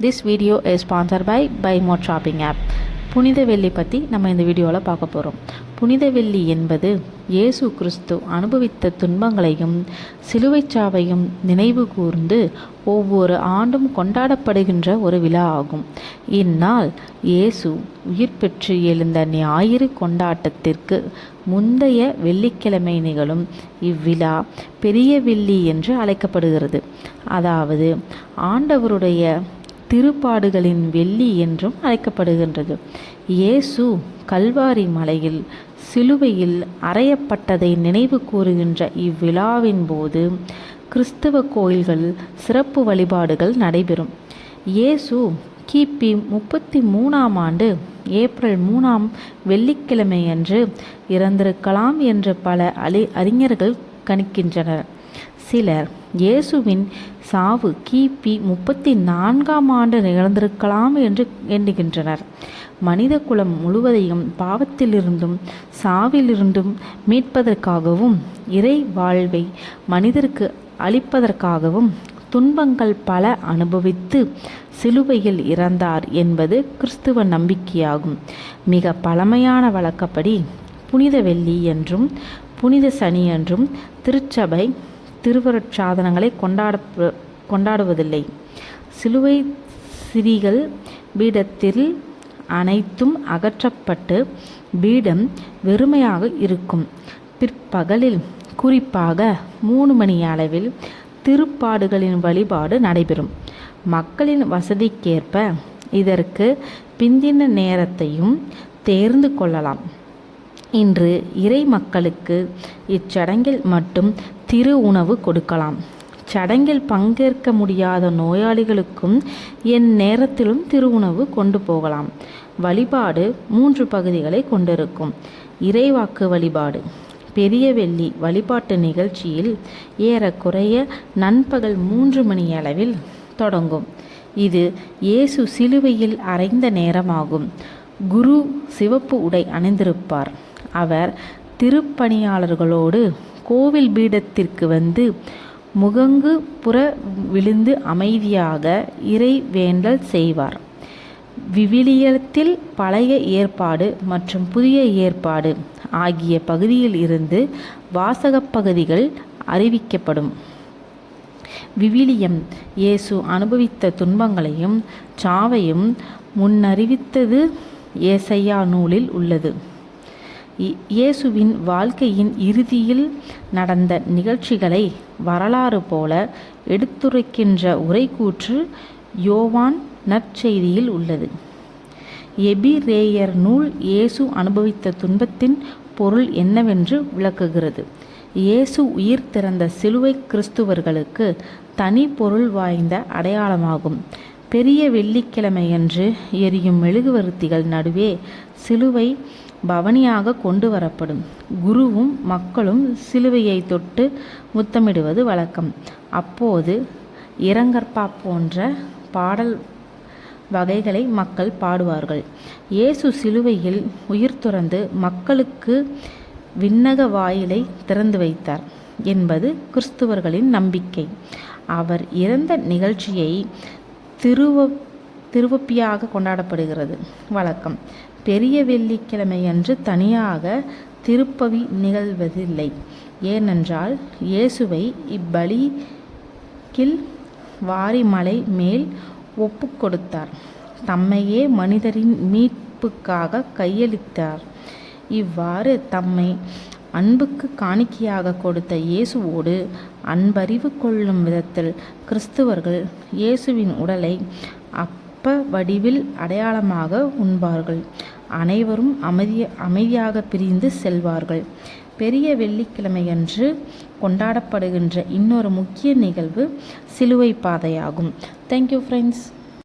This video is sponsored by Buy More Shopping app. புனித வெள்ளி பற்றி நம்ம இந்த வீடியோவில் பார்க்க போகிறோம். புனித வெள்ளி என்பது இயேசு கிறிஸ்து அனுபவித்த துன்பங்களையும் சிலுவைச் சாவையும் நினைவு கூர்ந்து ஒவ்வொரு ஆண்டும் கொண்டாடப்படுகின்ற ஒரு விழா ஆகும். இந்நாள் இயேசு உயிர் பெற்று எழுந்த ஞாயிறு கொண்டாட்டத்திற்கு முந்தைய வெள்ளிக்கிழமை நிகழும் இவ்விழா பெரிய வெள்ளி என்று அழைக்கப்படுகிறது. அதாவது ஆண்டவருடைய திருப்பாடுகளின் வெள்ளி என்றும் அழைக்கப்படுகின்றது. இயேசு கல்வாரி மலையில் சிலுவையில் அறையப்பட்டதை நினைவு கூறுகின்ற இவ்விழாவின் போது கிறிஸ்தவ கோயில்கள் சிறப்பு வழிபாடுகள் நடைபெறும். இயேசு கிபி 33 ஏப்ரல் 3 வெள்ளிக்கிழமை அன்று இறந்திருக்கலாம் என்று பல அறிஞர்கள் கணிக்கின்றனர். சிலர் இயேசுவின் சாவு கிபி 34 நிகழ்ந்திருக்கலாம் என்று எண்ணுகின்றனர். மனித குலம் முழுவதையும் பாவத்திலிருந்தும் சாவிலிருந்தும் மீட்பதற்காகவும் இறை வாழ்வை மனிதருக்கு அளிப்பதற்காகவும் துன்பங்கள் பல அனுபவித்து சிலுவையில் இறந்தார் என்பது கிறிஸ்துவ நம்பிக்கையாகும். மிக பழமையான வழக்கப்படி புனித வெள்ளி என்றும் புனித சனி என்றும் திருச்சபை திருவருட்சாதனங்களை கொண்டாடுவதில்லை. சிலுவை சிறிகள் பீடத்தில் அனைத்தும் அகற்றப்பட்டு பீடம் வெறுமையாக இருக்கும். பிற்பகலில் குறிப்பாக 3 மணி அளவில் திருப்பாடுகளின் வழிபாடு நடைபெறும். மக்களின் வசதிக்கேற்ப இதற்கு பிந்தின நேரத்தையும் தேர்ந்து கொள்ளலாம். இன்று இறை மக்களுக்கு இச்சடங்கில் மட்டும் திரு உணவு கொடுக்கலாம். சடங்கில் பங்கேற்க முடியாத நோயாளிகளுக்கும் என் நேரத்திலும் திரு உணவு கொண்டு போகலாம். வழிபாடு 3 பகுதிகளை கொண்டிருக்கும். இறைவாக்கு வழிபாடு பெரிய வெள்ளி வழிபாட்டு நிகழ்ச்சியில் ஏறக்குறைய நண்பகல் 3 மணி அளவில் தொடங்கும். இது இயேசு சிலுவையில் அறைந்த நேரமாகும். குரு சிவப்பு உடை அணிந்திருப்பார். அவர் திருப்பணியாளர்களோடு கோவில் பீடத்திற்கு வந்து முகங்கு புற விழுந்து அமைதியாக இறை வேண்டல் செய்வார். விவிலியத்தில் பழைய ஏற்பாடு மற்றும் புதிய ஏற்பாடு ஆகிய பகுதியில் இருந்து வாசகப் பகுதிகள் அறிவிக்கப்படும். விவிலியம் இயேசு அனுபவித்த துன்பங்களையும் சாவையும் முன்னறிவித்தது ஏசாயா நூலில் உள்ளது. இயேசுவின் வாழ்க்கையின் இறுதியில் நடந்த நிகழ்ச்சிகளை வரலாறு போல எடுத்துரைக்கின்ற உரைக்கூற்று யோவான் நற்செய்தியில் உள்ளது. எபிரேயர் நூல் இயேசு அனுபவித்த துன்பத்தின் பொருள் என்னவென்று விளக்குகிறது. இயேசு உயிர் திறந்த சிலுவை கிறிஸ்துவர்களுக்கு தனி பொருள் வாய்ந்த அடையாளமாகும். பெரிய வெள்ளிக்கிழமையன்று எரியும் மெழுகுவர்த்திகள் நடுவே சிலுவை பவனியாக கொண்டு வரப்படும். குருவும் மக்களும் சிலுவையை தொட்டு முத்தமிடுவது வழக்கம். அப்போது இரங்கற்பா போன்ற பாடல் வகைகளை மக்கள் பாடுவார்கள். இயேசு சிலுவையில் உயிர் துறந்து மக்களுக்கு விண்ணக வாயிலை திறந்து வைத்தார் என்பது கிறிஸ்துவர்களின் நம்பிக்கை. அவர் இறந்த நிகழ்ச்சியை திருவப்பியாக கொண்டாடப்படுகிறது வழக்கம். பெரிய வெள்ளிக்கிழமையன்று தனியாக திருப்பவி நிகழ்வதில்லை. ஏனென்றால் இயேசுவை இப்பலியில் வாரிமலை மேல் ஒப்பு கொடுத்தார். தம்மையே மனிதரின் மீட்புக்காக கையளித்தார். இவ்வாறு தம்மை அன்புக்கு காணிக்கையாக கொடுத்த இயேசுவோடு அன்பறிவு கொள்ளும் விதத்தில் கிறிஸ்துவர்கள் இயேசுவின் உடலை அப்ப வடிவில் அடையாளமாக உண்பார்கள். அனைவரும் அமைதியாக பிரிந்து செல்வார்கள். பெரிய வெள்ளிக்கிழமையன்று கொண்டாடப்படுகின்ற இன்னொரு முக்கிய நிகழ்வு சிலுவை பாதையாகும். Thank you friends.